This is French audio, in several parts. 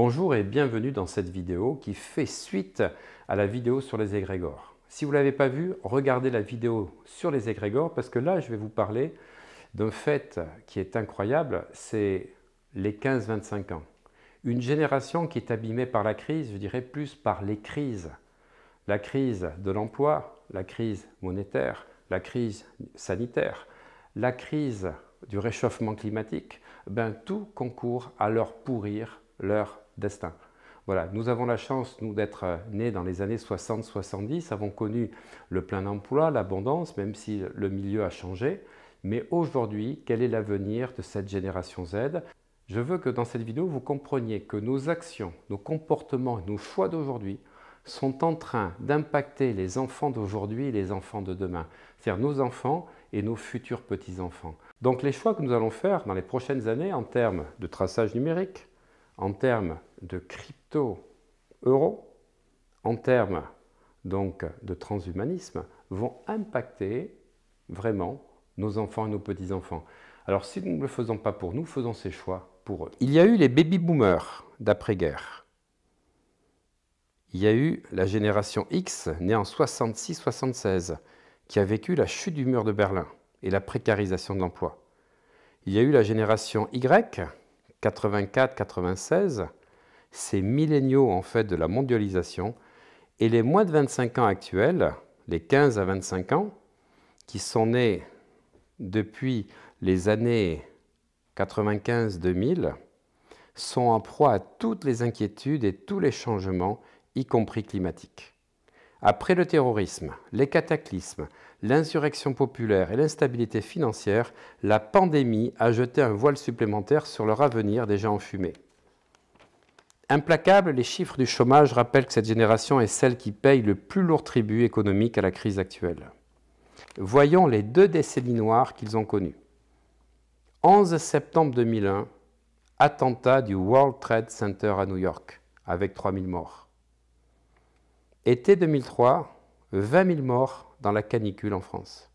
Bonjour et bienvenue dans cette vidéo qui fait suite à la vidéo sur les égrégores. Si vous ne l'avez pas vue, regardez la vidéo sur les égrégores parce que là, je vais vous parler d'un fait qui est incroyable, c'est les 15-25 ans. Une génération qui est abîmée par la crise, je dirais plus par les crises. La crise de l'emploi, la crise monétaire, la crise sanitaire, la crise du réchauffement climatique, tout concourt à leur pourrir leur destin. Voilà, nous avons la chance, nous, d'être nés dans les années 60-70, avons connu le plein emploi, l'abondance, même si le milieu a changé. Mais aujourd'hui, quel est l'avenir de cette génération Z? Je veux que dans cette vidéo, vous compreniez que nos actions, nos comportements, nos choix d'aujourd'hui sont en train d'impacter les enfants d'aujourd'hui et les enfants de demain. C'est-à-dire nos enfants et nos futurs petits-enfants. Donc les choix que nous allons faire dans les prochaines années en termes de traçage numérique, en termes de crypto-euro, en termes donc de transhumanisme, vont impacter vraiment nos enfants et nos petits-enfants. Alors si nous ne le faisons pas pour nous, faisons ces choix pour eux. Il y a eu les baby-boomers d'après-guerre. Il y a eu la génération X, née en 66-76, qui a vécu la chute du mur de Berlin et la précarisation de l'emploi. Il y a eu la génération Y, 84-96, ces milléniaux en fait de la mondialisation, et les moins de 25 ans actuels, les 15 à 25 ans, qui sont nés depuis les années 95-2000, sont en proie à toutes les inquiétudes et tous les changements, y compris climatiques. Après le terrorisme, les cataclysmes, l'insurrection populaire et l'instabilité financière, la pandémie a jeté un voile supplémentaire sur leur avenir déjà enfumé. Implacables, les chiffres du chômage rappellent que cette génération est celle qui paye le plus lourd tribut économique à la crise actuelle. Voyons les 2 décennies noires qu'ils ont connues. 11 septembre 2001, attentat du World Trade Center à New York, avec 3000 morts. Été 2003, 20 000 morts dans la canicule en France.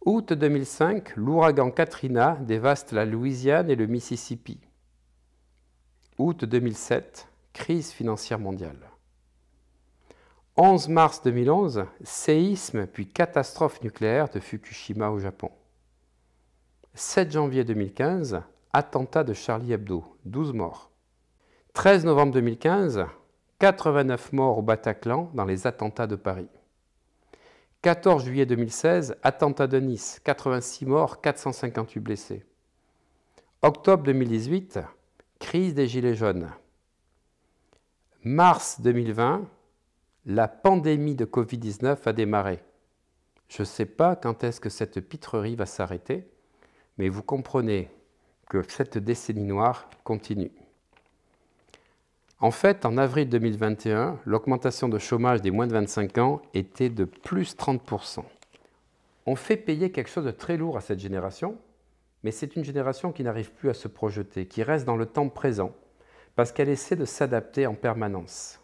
Août 2005, l'ouragan Katrina dévaste la Louisiane et le Mississippi. Août 2007, crise financière mondiale. 11 mars 2011, séisme puis catastrophe nucléaire de Fukushima au Japon. 7 janvier 2015, attentat de Charlie Hebdo, 12 morts. 13 novembre 2015, 89 morts au Bataclan dans les attentats de Paris. 14 juillet 2016, attentat de Nice, 86 morts, 458 blessés. Octobre 2018, crise des Gilets jaunes. Mars 2020, la pandémie de Covid-19 a démarré. Je ne sais pas quand est-ce que cette pitrerie va s'arrêter, mais vous comprenez que cette décennie noire continue. En fait, en avril 2021, l'augmentation de chômage des moins de 25 ans était de plus 30%. On fait payer quelque chose de très lourd à cette génération, mais c'est une génération qui n'arrive plus à se projeter, qui reste dans le temps présent, parce qu'elle essaie de s'adapter en permanence.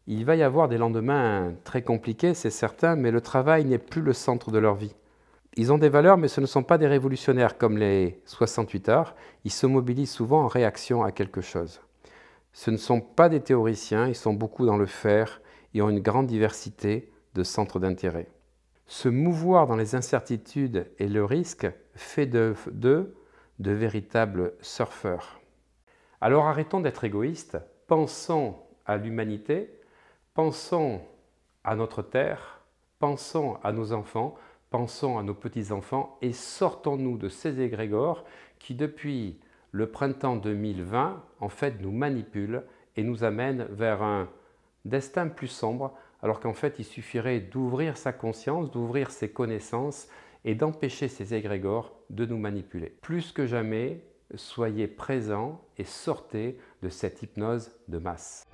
Il va y avoir des lendemains très compliqués, c'est certain, mais le travail n'est plus le centre de leur vie. Ils ont des valeurs, mais ce ne sont pas des révolutionnaires comme les 68 arts. Ils se mobilisent souvent en réaction à quelque chose. Ce ne sont pas des théoriciens, ils sont beaucoup dans le faire et ont une grande diversité de centres d'intérêt. Se mouvoir dans les incertitudes et le risque fait d'eux de véritables surfeurs. Alors arrêtons d'être égoïstes, pensons à l'humanité, pensons à notre terre, pensons à nos enfants, pensons à nos petits-enfants et sortons-nous de ces égrégores qui, depuis le printemps 2020, en fait, nous manipulent et nous amènent vers un destin plus sombre, alors qu'en fait, il suffirait d'ouvrir sa conscience, d'ouvrir ses connaissances et d'empêcher ces égrégores de nous manipuler. Plus que jamais, soyez présents et sortez de cette hypnose de masse.